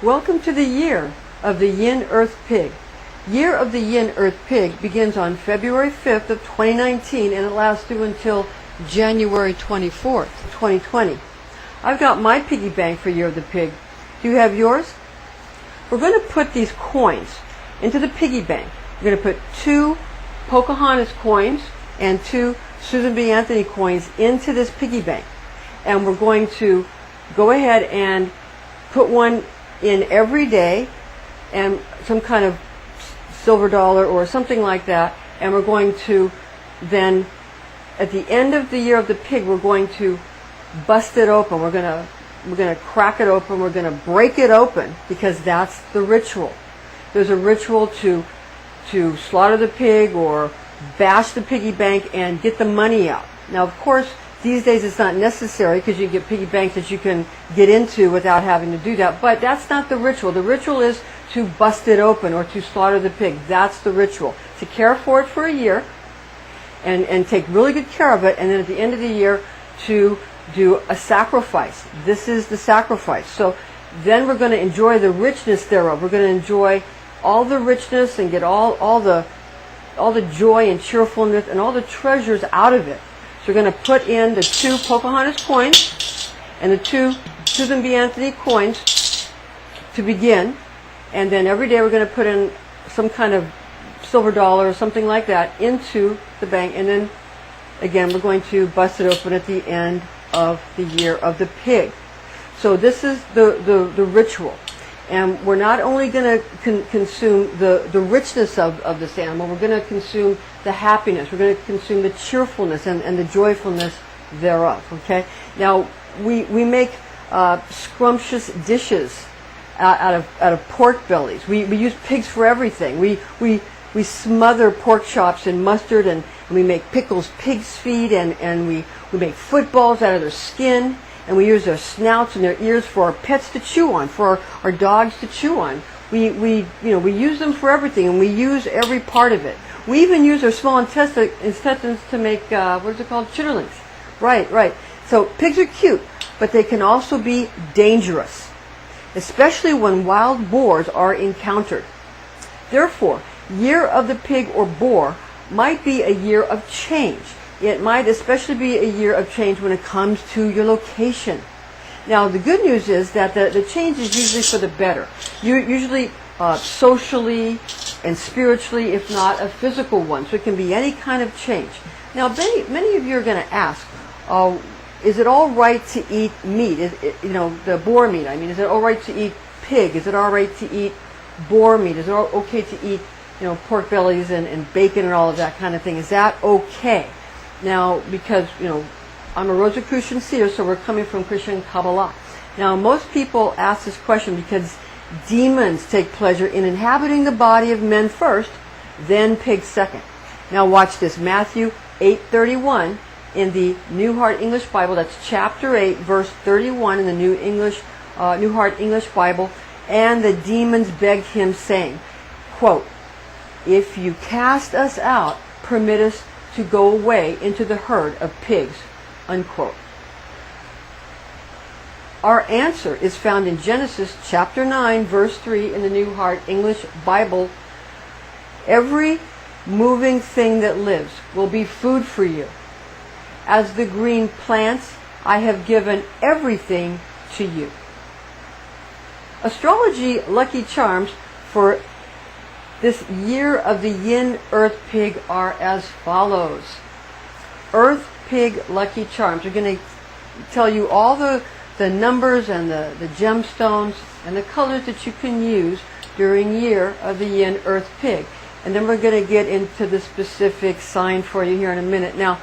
Welcome to the year of the Yin Earth Pig. Year of the Yin Earth Pig begins on February 5th of 2019 and it lasts through until January 24th, 2020. I've got my piggy bank for Year of the Pig. Do you have yours? We're going to put these coins into the piggy bank. We're going to put 2 Pocahontas coins and 2 Susan B. Anthony coins into this piggy bank. And we're going to go ahead and put one in every day and some kind of silver dollar or something like that, and we're going to then at the end of the Year of the Pig we're going to bust it open. We're going to crack it open. We're going to break it open because that's the ritual. There's a ritual to slaughter the pig or bash the piggy bank and get the money out. Now of course these days it's not necessary because you get piggy banks that you can get into without having to do that. But that's not the ritual. The ritual is to bust it open or to slaughter the pig. That's the ritual. To care for it for a year and take really good care of it. And then at the end of the year to do a sacrifice. This is the sacrifice. So then we're going to enjoy the richness thereof. We're going to enjoy all the richness and get all the joy and cheerfulness and all the treasures out of it. So we're going to put in the 2 Pocahontas coins and the 2 Susan B. Anthony coins to begin. And then every day we're going to put in some kind of silver dollar or something like that into the bank. And then again we're going to bust it open at the end of the Year of the Pig. So this is the ritual. And we're not only going to consume the richness of this animal, we're going to consume the happiness, we're going to consume the cheerfulness and the joyfulness thereof. Okay. Now we make scrumptious dishes out of pork bellies. We use pigs for everything. We smother pork chops in mustard and we make pickles pig's feet and we make footballs out of their skin. And we use their snouts and their ears for our pets to chew on, for our dogs to chew on. We use them for everything, and we use every part of it. We even use our small intestines to make what is it called? Chitterlings. Right. So pigs are cute, but they can also be dangerous, especially when wild boars are encountered. Therefore, Year of the Pig or boar might be a year of change. It might especially be a year of change when it comes to your location. Now, the good news is that the change is usually for the better. Usually socially and spiritually, if not a physical one. So it can be any kind of change. Now, many of you are going to ask, is it all right to eat meat? The boar meat. I mean, is it all right to eat pig? Is it all right to eat boar meat? Is it okay to eat, pork bellies and bacon and all of that kind of thing? Is that okay? Now, because, I'm a Rosicrucian seer, so we're coming from Christian Kabbalah. Now, most people ask this question because demons take pleasure in inhabiting the body of men first, then pigs second. Now, watch this. Matthew 8:31 in the New Heart English Bible. That's chapter 8, verse 31 in the New Heart English Bible. And the demons begged him, saying, quote, "If you cast us out, permit us to go away into the herd of pigs," unquote. Our answer is found in Genesis chapter 9, verse 3 in the New Heart English Bible. Every moving thing that lives will be food for you. As the green plants, I have given everything to you. Astrology lucky charms for this Year of the Yin Earth Pig are as follows. Earth Pig lucky charms. We're going to tell you all the numbers and the gemstones and the colors that you can use during Year of the Yin Earth Pig. And then we're going to get into the specific sign for you here in a minute. Now,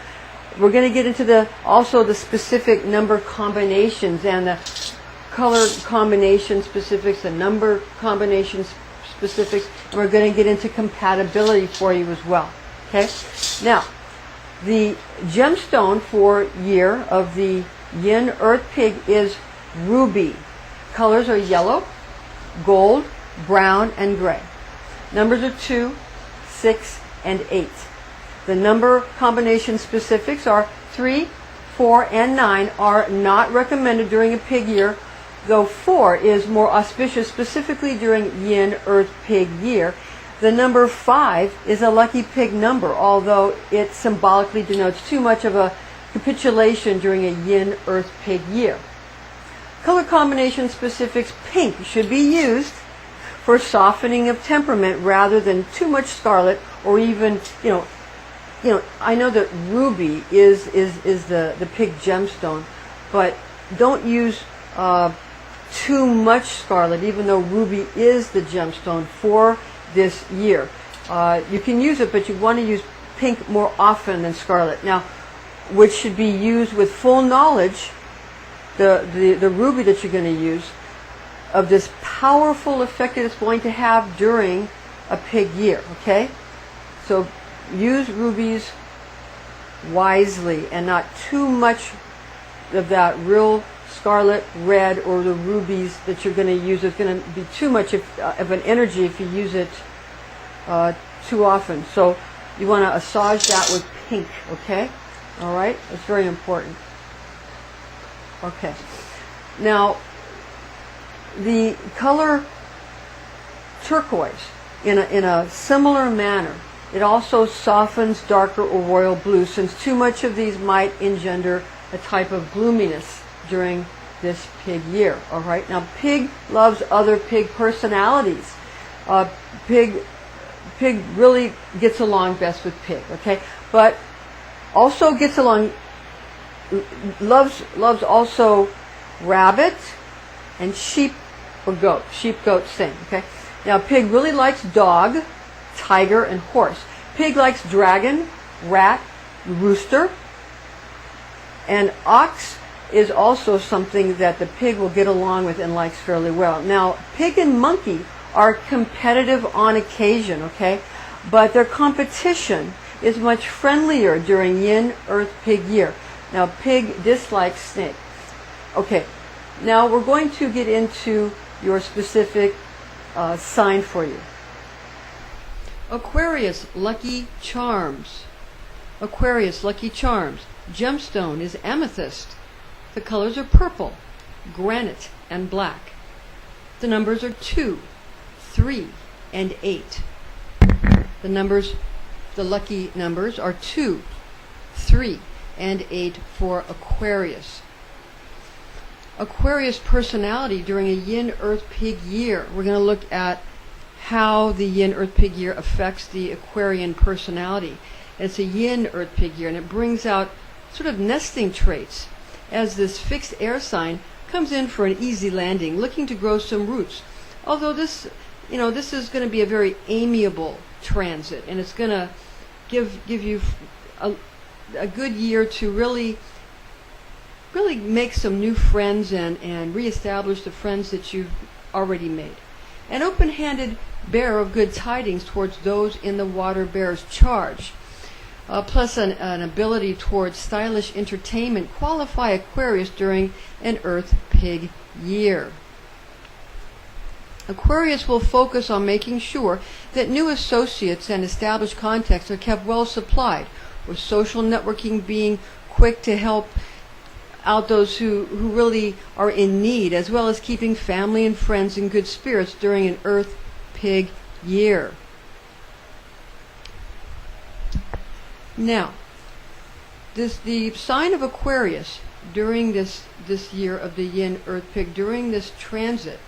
we're going to get into also the specific number combinations and the color combination specifics, the number combinations specifics, and we're going to get into compatibility for you as well. Okay? Now, the gemstone for Year of the Yin Earth Pig is ruby. Colors are yellow, gold, brown, and gray. Numbers are 2, 6, and 8. The number combination specifics are 3, 4, and 9 are not recommended during a pig year. though 4 is more auspicious, specifically during Yin Earth Pig year. The number 5 is a lucky pig number, although it symbolically denotes too much of a capitulation during a Yin Earth Pig year. Color combination specifics: pink should be used for softening of temperament rather than too much scarlet, or even, I know that ruby is the pig gemstone, but don't use too much scarlet, even though ruby is the gemstone for this year. You can use it, but you want to use pink more often than scarlet. Now, which should be used with full knowledge, the ruby that you're going to use, of this powerful effect that it's going to have during a pig year, okay? So use rubies wisely, and not too much of that real scarlet red, or the rubies that you're going to use. It's going to be too much of an energy if you use it too often. So you want to assuage that with pink, okay? All right? It's very important. Okay. Now, the color turquoise, in a similar manner, it also softens darker or royal blue, since too much of these might engender a type of gloominess during this pig year. All right. Now, pig loves other pig personalities. Pig really gets along best with pig. Okay, but also gets along, loves also rabbit and sheep or goat. Sheep, goat, same. Okay. Now, pig really likes dog, tiger, and horse. Pig likes dragon, rat, rooster, and ox is also something that the pig will get along with and likes fairly well. Now, pig and monkey are competitive on occasion, okay? But their competition is much friendlier during Yin Earth Pig year. Now, pig dislikes snake. Okay, now we're going to get into your specific sign for you. Aquarius, lucky charms. Aquarius, lucky charms. Gemstone is amethyst. The colors are purple, granite, and black. The numbers are 2, 3, and 8. The lucky numbers are 2, 3, and 8 for Aquarius. Aquarius personality during a Yin Earth Pig year. We're going to look at how the Yin Earth Pig year affects the Aquarian personality. It's a Yin Earth Pig year, and it brings out sort of nesting traits, as this fixed air sign comes in for an easy landing, looking to grow some roots. Although this is going to be a very amiable transit, and it's going to give you a good year to really make some new friends and reestablish the friends that you've already made. An open-handed bearer of good tidings towards those in the water bearer's charge, plus an ability towards stylish entertainment, qualify Aquarius during an Earth Pig year. Aquarius will focus on making sure that new associates and established contacts are kept well supplied, with social networking being quick to help out those who really are in need, as well as keeping family and friends in good spirits during an Earth Pig year. Now, the sign of Aquarius during this year of the Yin Earth Pig, during this transit,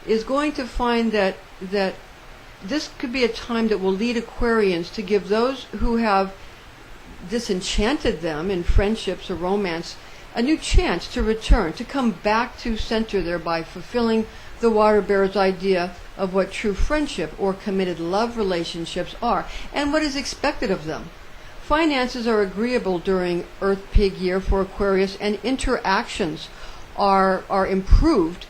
is going to find that this could be a time that will lead Aquarians to give those who have disenchanted them in friendships or romance a new chance to return, to come back to center, thereby fulfilling the water bearer's idea of what true friendship or committed love relationships are and what is expected of them. Finances are agreeable during Earth Pig year for Aquarius, and interactions are improved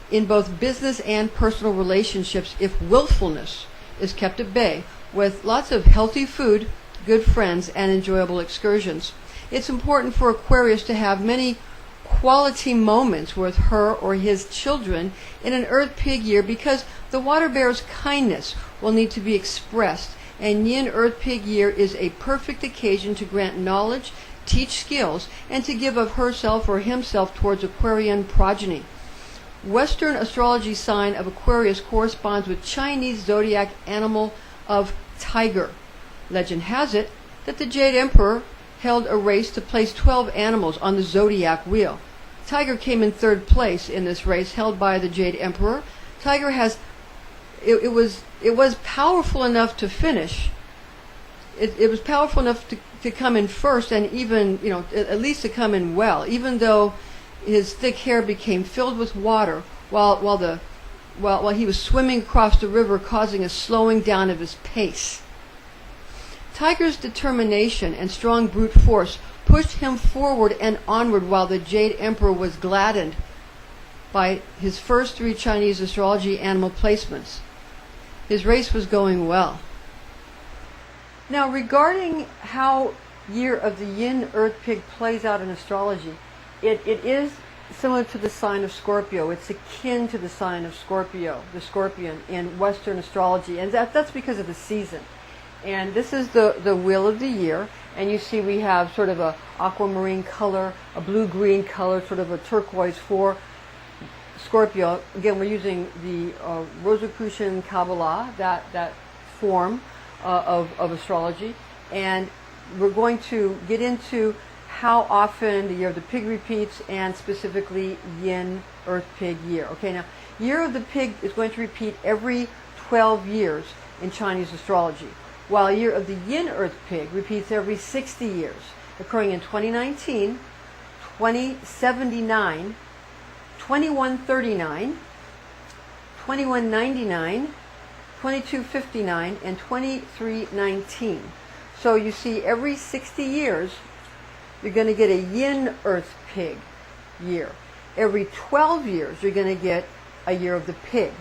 in both business and personal relationships if willfulness is kept at bay, with lots of healthy food, good friends, and enjoyable excursions. It's important for Aquarius to have many quality moments with her or his children in an Earth Pig year, because the water bearer's kindness will need to be expressed, and Yin Earth Pig year is a perfect occasion to grant knowledge, teach skills, and to give of herself or himself towards Aquarian progeny. Western astrology sign of Aquarius corresponds with Chinese zodiac animal of tiger. Legend has it that the Jade Emperor held a race to place 12 animals on the zodiac wheel. Tiger came in third place in this race held by the Jade Emperor. Tiger has it was powerful enough to finish. It was powerful enough to come in first, and even, at least to come in well, even though his thick hair became filled with water while he was swimming across the river, causing a slowing down of his pace. Tiger's determination and strong brute force pushed him forward and onward, while the Jade Emperor was gladdened by his first 3 Chinese astrology animal placements. His race was going well. Now, regarding how year of the Yin Earth Pig plays out in astrology, it is similar to the sign of Scorpio. It's akin to the sign of Scorpio, the scorpion, in Western astrology, and that's because of the season. And this is the wheel of the year, and you see we have sort of a aquamarine color, a blue-green color, sort of a turquoise for Scorpio. Again, we're using the Rosicrucian Kabbalah, that form of astrology, and we're going to get into how often the year of the pig repeats, and specifically Yin Earth Pig year. Okay, now year of the pig is going to repeat every 12 years in Chinese astrology, while year of the Yin Earth Pig repeats every 60 years, occurring in 2019, 2079, 2139, 2199, 2259, and 2319. So you see, every 60 years you're going to get a Yin Earth Pig year. Every 12 years you're going to get a year of the pig.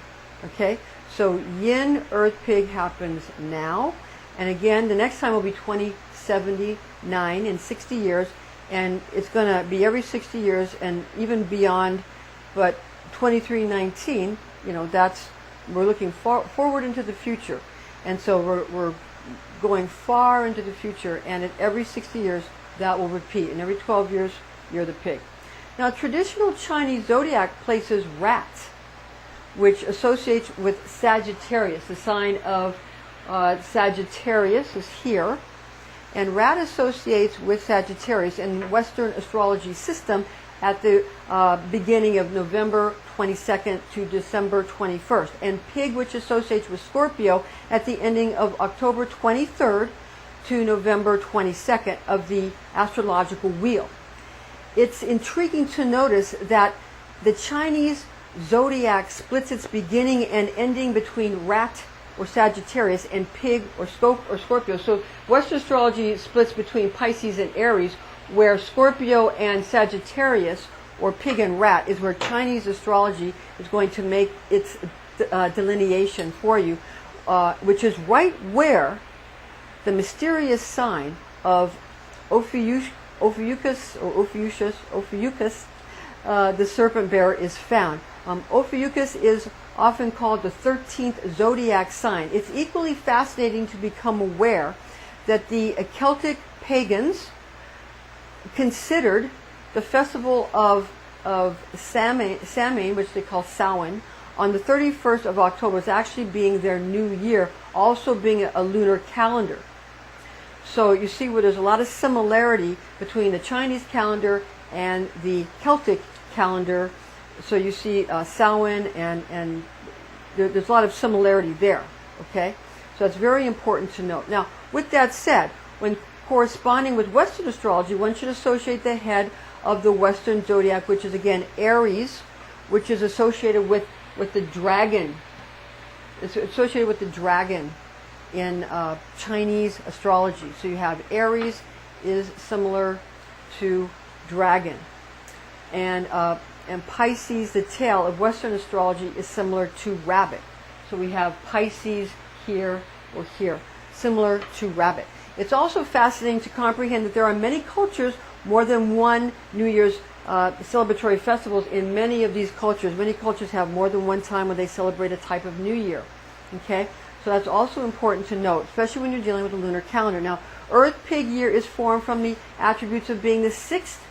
Okay, so Yin Earth Pig happens now, and again the next time will be 2079 in 60 years, and it's going to be every 60 years and even beyond. But 2319, we're looking forward into the future, and so we're going far into the future, and at every 60 years that will repeat, and every 12 years you're the pig. Now, traditional Chinese zodiac places rat, which associates with Sagittarius. The sign of Sagittarius is here, and rat associates with Sagittarius in Western astrology system at the beginning of November 22nd to December 21st, and pig, which associates with Scorpio, at the ending of October 23rd to November 22nd of the astrological wheel. It's intriguing to notice that the Chinese zodiac splits its beginning and ending between rat or Sagittarius and pig or Scorpio. So Western astrology splits between Pisces and Aries, where Scorpio and Sagittarius, or pig and rat, is where Chinese astrology is going to make its delineation for you, which is right where the mysterious sign of Ophiuchus, the serpent bearer, is found. Ophiuchus is often called the 13th zodiac sign. It's equally fascinating to become aware that the Celtic pagans considered the festival of Samhain, which they call Samhain, on the 31st of October as actually being their new year, also being a lunar calendar. So you see where there's a lot of similarity between the Chinese calendar and the Celtic calendar. So you see Samhain, and there's a lot of similarity there. Okay, so that's very important to note. Now, with that said, when corresponding with Western astrology, one should associate the head of the Western zodiac, which is again Aries, which is associated with the dragon. It's associated with the dragon in Chinese astrology. So you have Aries is similar to dragon, and Pisces, the tail of Western astrology, is similar to rabbit. So we have Pisces here or here, similar to rabbit. It's also fascinating to comprehend that there are many cultures, more than one New Year's celebratory festivals in many of these cultures. Many cultures have more than one time when they celebrate a type of New Year. Okay, so that's also important to note, especially when you're dealing with a lunar calendar. Now, Earth Pig year is formed from the attributes of being the sixth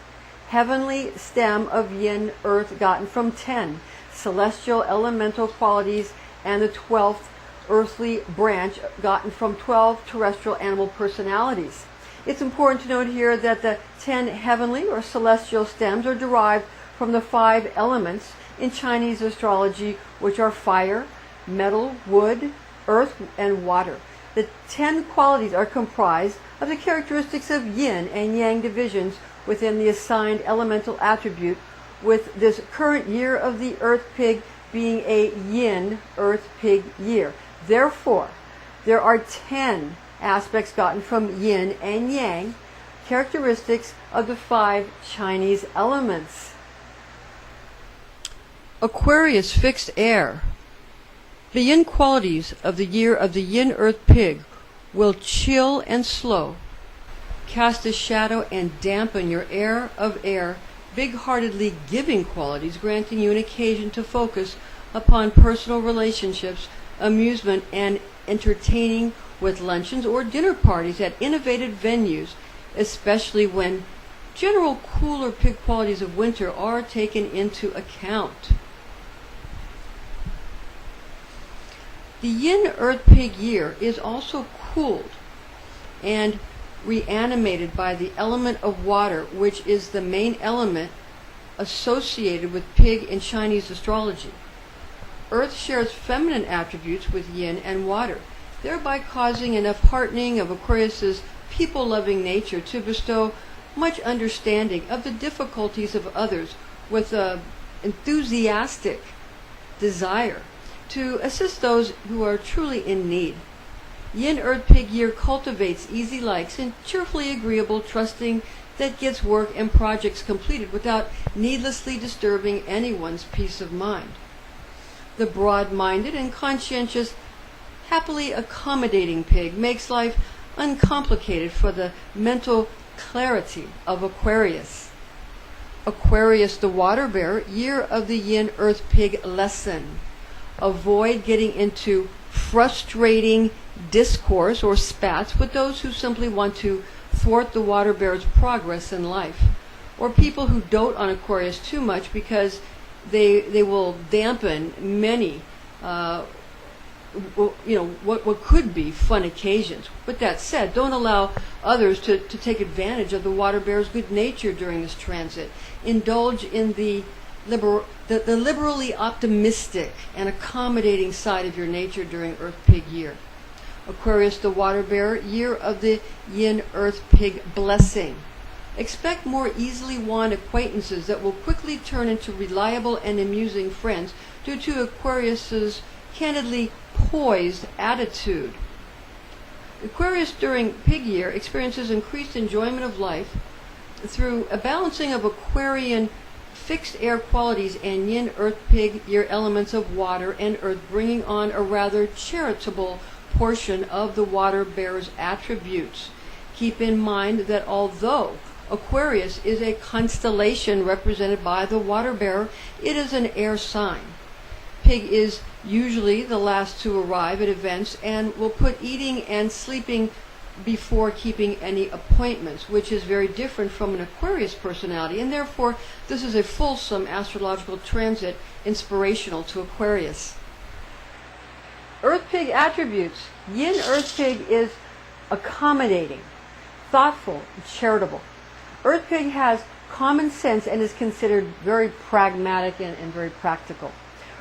heavenly stem of Yin Earth gotten from 10 celestial elemental qualities and the 12th earthly branch gotten from 12 terrestrial animal personalities. It's important to note here that the 10 heavenly or celestial stems are derived from the 5 elements in Chinese astrology, which are fire, metal, wood, earth, and water. The 10 qualities are comprised of the characteristics of yin and yang divisions within the assigned elemental attribute, with this current year of the Earth Pig being a Yin Earth Pig year. Therefore, there are 10 aspects gotten from yin and yang, characteristics of the 5 Chinese elements. Aquarius fixed air. The yin qualities of the year of the Yin Earth Pig will chill and slow, cast a shadow and dampen your air of air, big-heartedly giving qualities, granting you an occasion to focus upon personal relationships, amusement, and entertaining with luncheons or dinner parties at innovative venues, especially when general cooler pig qualities of winter are taken into account. The Yin Earth Pig year is also cooled and reanimated by the element of water, which is the main element associated with pig in Chinese astrology. Earth shares feminine attributes with yin and water, thereby causing enough heartening of Aquarius's people-loving nature to bestow much understanding of the difficulties of others with an enthusiastic desire to assist those who are truly in need. Yin Earth Pig year cultivates easy likes and cheerfully agreeable trusting that gets work and projects completed without needlessly disturbing anyone's peace of mind. The broad-minded and conscientious, happily accommodating pig makes life uncomplicated for the mental clarity of Aquarius. Aquarius the water bearer, year of the Yin Earth Pig lesson. Avoid getting into frustrating discourse or spats with those who simply want to thwart the water bearer's progress in life, or people who dote on Aquarius too much because they will dampen many what could be fun occasions. With that said, don't allow others to take advantage of the water bearer's good nature during this transit. Indulge in the liberally optimistic and accommodating side of your nature during Earth Pig year. Aquarius the water bearer, year of the Yin Earth Pig blessing. Expect more easily won acquaintances that will quickly turn into reliable and amusing friends due to Aquarius's candidly poised attitude. Aquarius during Pig year experiences increased enjoyment of life through a balancing of Aquarian fixed air qualities and Yin Earth Pig year elements of water and earth, bringing on a rather charitable portion of the water bearer's attributes. Keep in mind that although Aquarius is a constellation represented by the water bearer, it is an air sign. Pig is usually the last to arrive at events and will put eating and sleeping before keeping any appointments, which is very different from an Aquarius personality, and therefore this is a fulsome astrological transit inspirational to Aquarius. Earth Pig attributes. Yin Earth Pig is accommodating, thoughtful, and charitable. Earth Pig has common sense and is considered very pragmatic and very practical.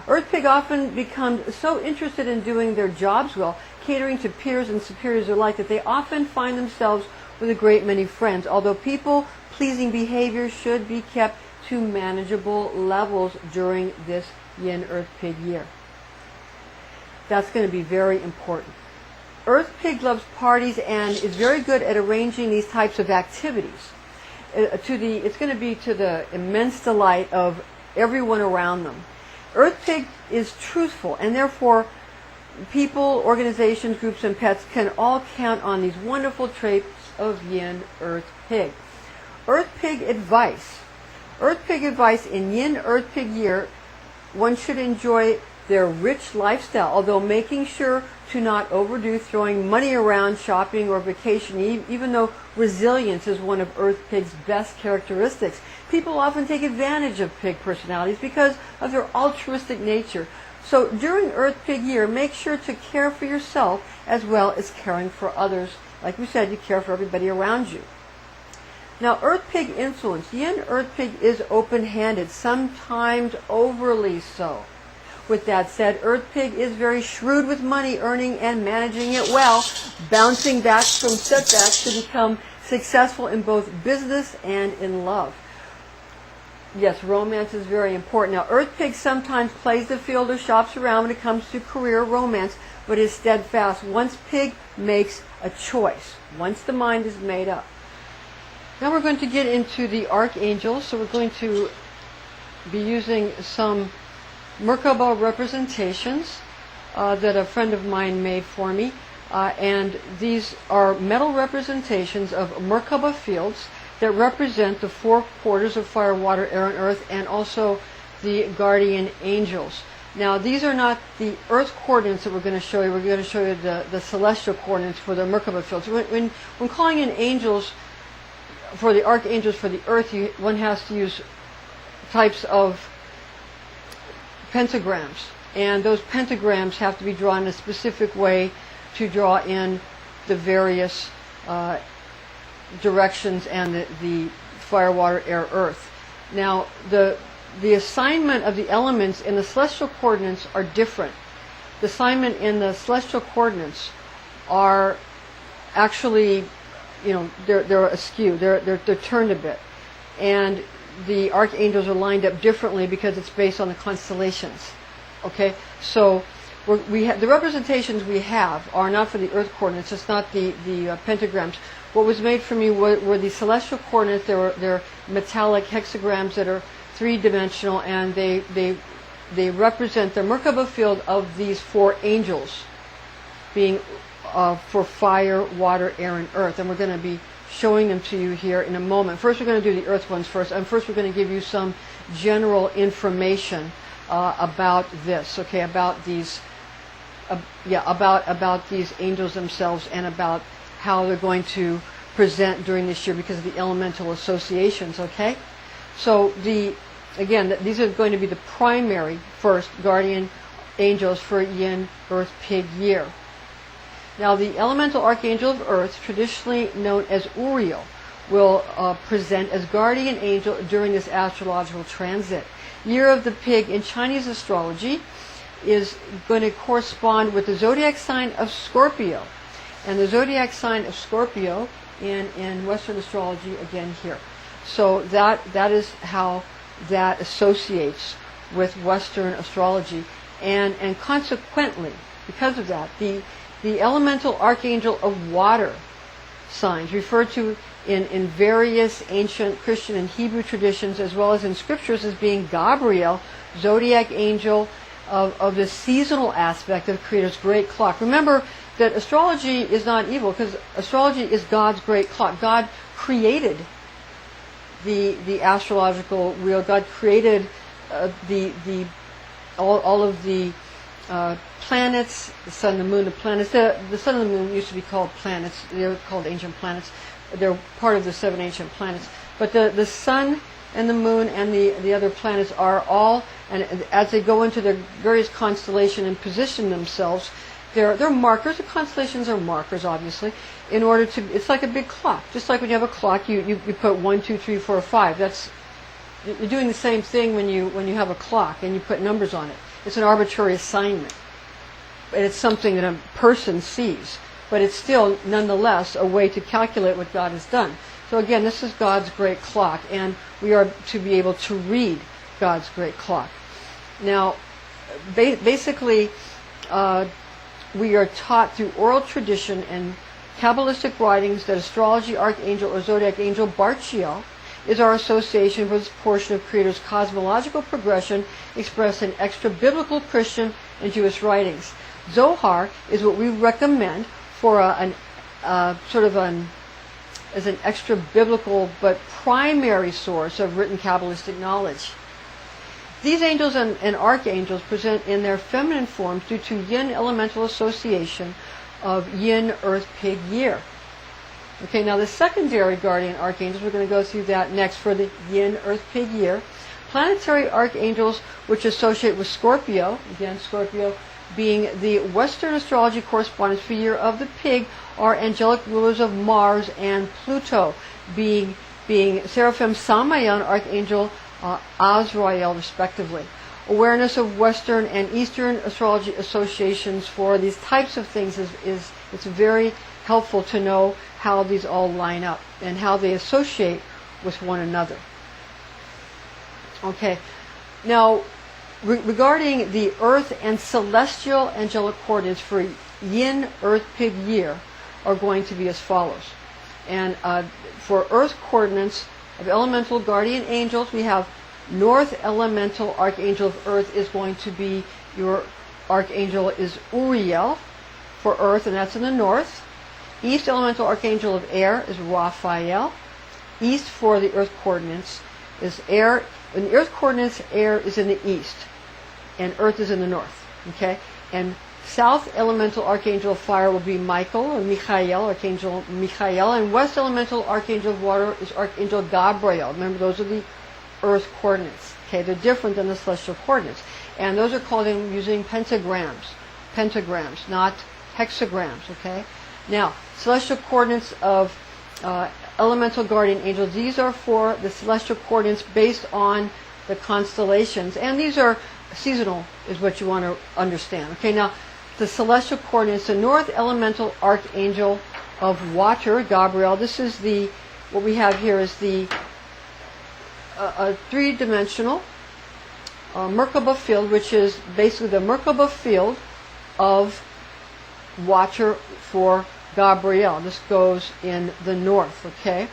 Earth Pig often becomes so interested in doing their jobs well, catering to peers and superiors alike, that they often find themselves with a great many friends, although people-pleasing behavior should be kept to manageable levels during this Yin Earth Pig year. That's going to be very important. Earth Pig loves parties and is very good at arranging these types of activities. It's going to be to the immense delight of everyone around them. Earth Pig is truthful, and therefore people, organizations, groups, and pets can all count on these wonderful traits of Yin Earth Pig. Earth Pig advice. Earth Pig advice in Yin Earth Pig year: one should enjoy their rich lifestyle, although making sure to not overdo throwing money around shopping or vacationing, even though resilience is one of Earth Pig's best characteristics. People often take advantage of Pig personalities because of their altruistic nature. So during Earth Pig year, make sure to care for yourself as well as caring for others. Like we said, you care for everybody around you. Now, Earth Pig influence. Yin Earth Pig is open-handed, sometimes overly so. With that said, Earth Pig is very shrewd with money, earning and managing it well, bouncing back from setbacks to become successful in both business and in love. Yes, romance is very important. Now, Earth Pig sometimes plays the field or shops around when it comes to career romance, but is steadfast once Pig makes a choice, once the mind is made up. Now we're going to get into the archangels, so we're going to be using some Merkaba representations that a friend of mine made for me, and these are metal representations of Merkaba fields that represent the four quarters of fire, water, air, and earth, and also the guardian angels. Now, these are not the earth coordinates that we're going to show you. We're going to show you the celestial coordinates for the Merkaba fields. When calling in angels, for the archangels for the earth, one has to use types of pentagrams. And those pentagrams have to be drawn in a specific way to draw in the various directions and the fire, water, air, earth. Now, the assignment of the elements in the celestial coordinates are different. The assignment in the celestial coordinates are actually, they're askew. They're turned a bit, and the archangels are lined up differently because it's based on the constellations. Okay, so the representations we have are not for the earth coordinates. It's not the pentagrams. What was made for me were the celestial coordinates. They're metallic hexagrams that are three-dimensional, and they represent the Merkaba field of these four angels, being for fire, water, air, and earth. And we're going to be showing them to you here in a moment. First, we're going to do the earth ones first, and first we're going to give you some general information about this. Okay, about these, about these angels themselves, and about how they're going to present during this year because of the elemental associations. Okay, so again, these are going to be the primary first guardian angels for Yin Earth Pig year. Now, the elemental archangel of earth, traditionally known as Uriel, will present as guardian angel during this astrological transit. Year of the Pig in Chinese astrology is going to correspond with the zodiac sign of Scorpio. And the zodiac sign of Scorpio in Western astrology, again here. So that is how that associates with Western astrology. And consequently, because of that, the elemental archangel of water signs, referred to in various ancient Christian and Hebrew traditions, as well as in scriptures, as being Gabriel, zodiac angel of the seasonal aspect of the Creator's great clock. Remember that astrology is not evil, because astrology is God's great clock. God created the astrological wheel. God created all of the planets, the sun, the moon, the planets. The sun and the moon used to be called planets. They're called ancient planets. They're part of the seven ancient planets. But the sun and the moon and the other planets are all, and as they go into their various constellation and position themselves, they're markers. The constellations are markers, obviously, in order to, it's like a big clock. Just like when you have a clock, you put 1, 2, 3, 4, 5. You're doing the same thing when you have a clock and you put numbers on it. It's an arbitrary assignment. And it's something that a person sees. But it's still, nonetheless, a way to calculate what God has done. So again, this is God's great clock, and we are to be able to read God's great clock. Now, basically, we are taught through oral tradition and Kabbalistic writings that astrology archangel or zodiac angel Barchiel is our association with this portion of Creator's cosmological progression expressed in extra-biblical Christian and Jewish writings. Zohar is what we recommend for as an extra-biblical but primary source of written Kabbalistic knowledge. These angels and archangels present in their feminine forms due to yin elemental association of Yin Earth Pig year. Okay, now the secondary guardian archangels, we're going to go through that next for the Yin Earth Pig year. Planetary archangels which associate with Scorpio, again Scorpio being the Western astrology correspondence for year of the pig, are angelic rulers of Mars and Pluto, being Seraphim Samael and Archangel Azrael respectively. Awareness of Western and Eastern astrology associations for these types of things is it's very helpful to know how these all line up and how they associate with one another. Okay, now regarding the Earth and celestial angelic coordinates for Yin Earth Pig year are going to be as follows. And for Earth coordinates of elemental guardian angels, we have North elemental archangel of Earth is going to be, your archangel is Uriel for Earth, and that's in the north. East elemental archangel of air is Raphael. East for the Earth coordinates is air. In the Earth coordinates, air is in the east, and Earth is in the north. Okay, and South elemental archangel of fire will be Michael or Michael, Archangel Michael, and West elemental archangel of water is Archangel Gabriel. Remember, those are the Earth coordinates. Okay, they're different than the celestial coordinates, and those are called in using pentagrams, not hexagrams. Okay, now celestial coordinates of elemental guardian angels. These are for the celestial coordinates based on the constellations, and these are seasonal, is what you want to understand. Okay, now the celestial coordinates, the North elemental archangel of water, Gabriel. This is the, what we have here is the three-dimensional Merkaba field, which is basically the Merkaba field of water for Gabriel. This goes in the north. Okay,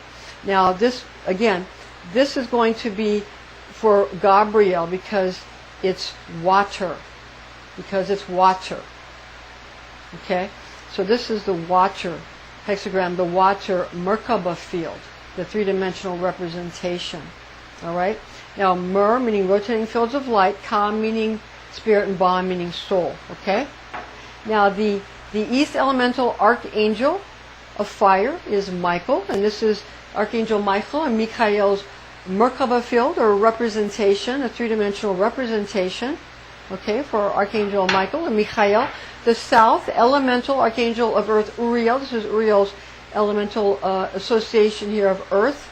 now this again, this is going to be for Gabriel because it's water. Okay, so this is the water hexagram, the water Merkaba field, the three-dimensional representation. All right. Now Mer meaning rotating fields of light, Ka meaning spirit, and Ba meaning soul. Okay. Now the East elemental archangel of fire is Michael, and this is Archangel Michael and Michael's Merkaba field or representation, a three-dimensional representation. Okay, for Archangel Michael and Michael. The South elemental archangel of Earth, Uriel. This is Uriel's elemental association here of Earth,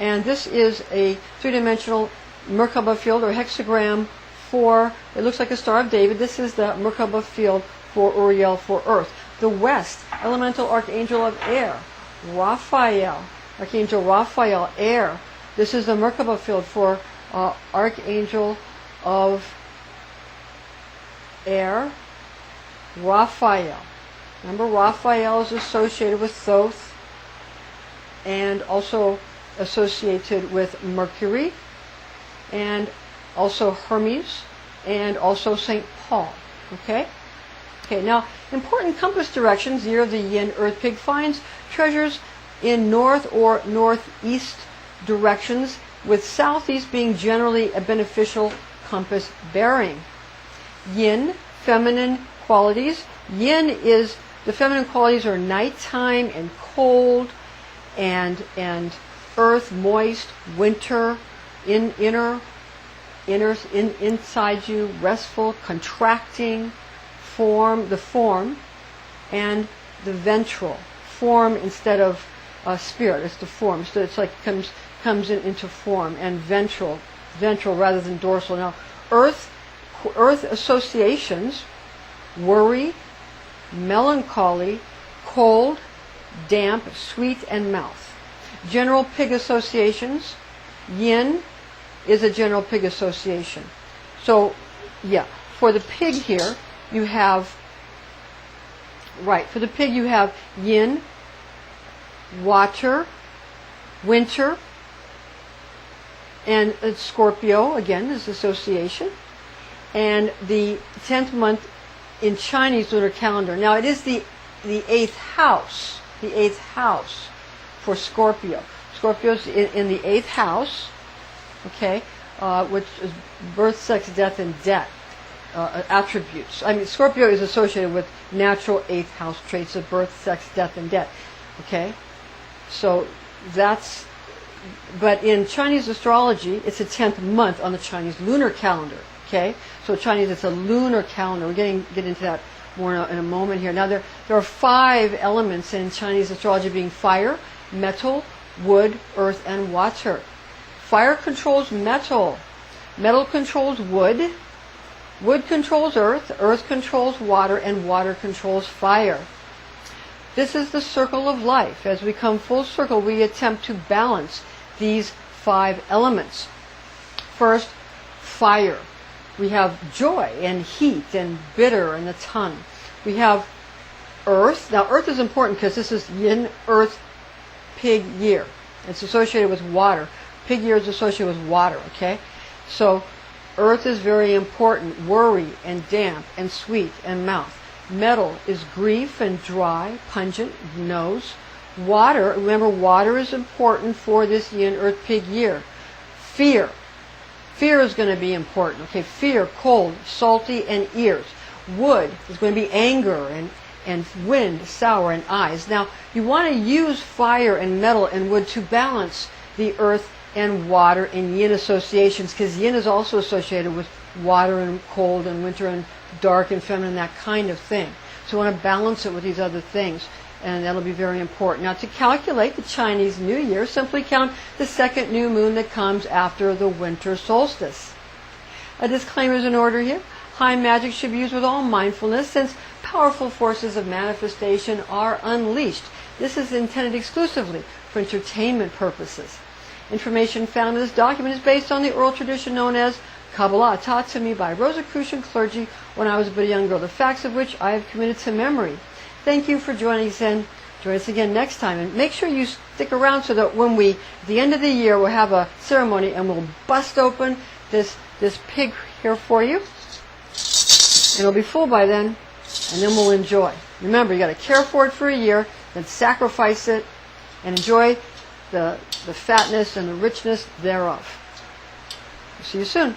and this is a three-dimensional Merkaba field or hexagram for, it looks like a Star of David. This is the Merkaba field for Uriel for Earth. The West elemental archangel of air, Raphael, Archangel Raphael, air. This is the Merkaba field for Archangel of air, Raphael. Remember, Raphael is associated with Thoth and also associated with Mercury and also Hermes and also St. Paul. Okay? Okay, now important compass directions. Year of the Yin Earth Pig finds treasures in north or northeast directions, with southeast being generally a beneficial compass bearing. Yin, feminine qualities. Yin is, the feminine qualities are nighttime and cold and earth, moist, winter, inside you, restful, contracting, the form, and the ventral. Form instead of spirit, it's the form. So it's like comes into form, and ventral rather than dorsal. Now, earth associations: worry, melancholy, cold, damp, sweet, and mouth. General pig associations: yin is a general pig association. So, yeah, for the pig here, you have, for the pig you have yin, water, winter, and Scorpio, again, is association, and the 10th month in Chinese lunar calendar. Now, it is the 8th house, for Scorpio. Scorpio's in the 8th house, okay, which is birth, sex, death, and debt attributes. I mean, Scorpio is associated with natural 8th house traits of birth, sex, death, and debt. Okay? So that's, but in Chinese astrology, it's a 10th month on the Chinese lunar calendar. Okay? So Chinese, it's a lunar calendar. We're get into that more in a moment here. Now, there are 5 elements in Chinese astrology, being fire, metal, wood, earth, and water. Fire controls metal. Metal controls wood. Wood controls earth. Earth controls water. And water controls fire. This is the circle of life. As we come full circle, we attempt to balance these 5 elements. First, fire. We have joy and heat and bitter and the tongue. We have earth. Now, earth is important because this is Yin Earth Pig year. It's associated with water. Pig year is associated with water, okay? So, earth is very important. Worry and damp and sweet and mouth. Metal is grief and dry, pungent, nose. Water, remember, water is important for this Yin Earth Pig year. Fear. Fear is going to be important. Okay, fear, cold, salty, and ears. Wood is going to be anger and wind, sour, and eyes. Now, you want to use fire and metal and wood to balance the earth and water in yin associations, because yin is also associated with water and cold and winter and dark and feminine, that kind of thing. So you want to balance it with these other things, and that'll be very important. Now, to calculate the Chinese New Year, simply count the second new moon that comes after the winter solstice. A disclaimer is in order here. High magic should be used with all mindfulness, since powerful forces of manifestation are unleashed. This is intended exclusively for entertainment purposes. Information found in this document is based on the oral tradition known as Kabbalah, taught to me by Rosicrucian clergy when I was but a young girl, the facts of which I have committed to memory. Thank you for joining us, and join us again next time. And make sure you stick around so that when at the end of the year, we'll have a ceremony and we'll bust open this pig here for you. And it'll be full by then, and then we'll enjoy. Remember, you got to care for it for a year, then sacrifice it, and enjoy the fatness and the richness thereof. See you soon.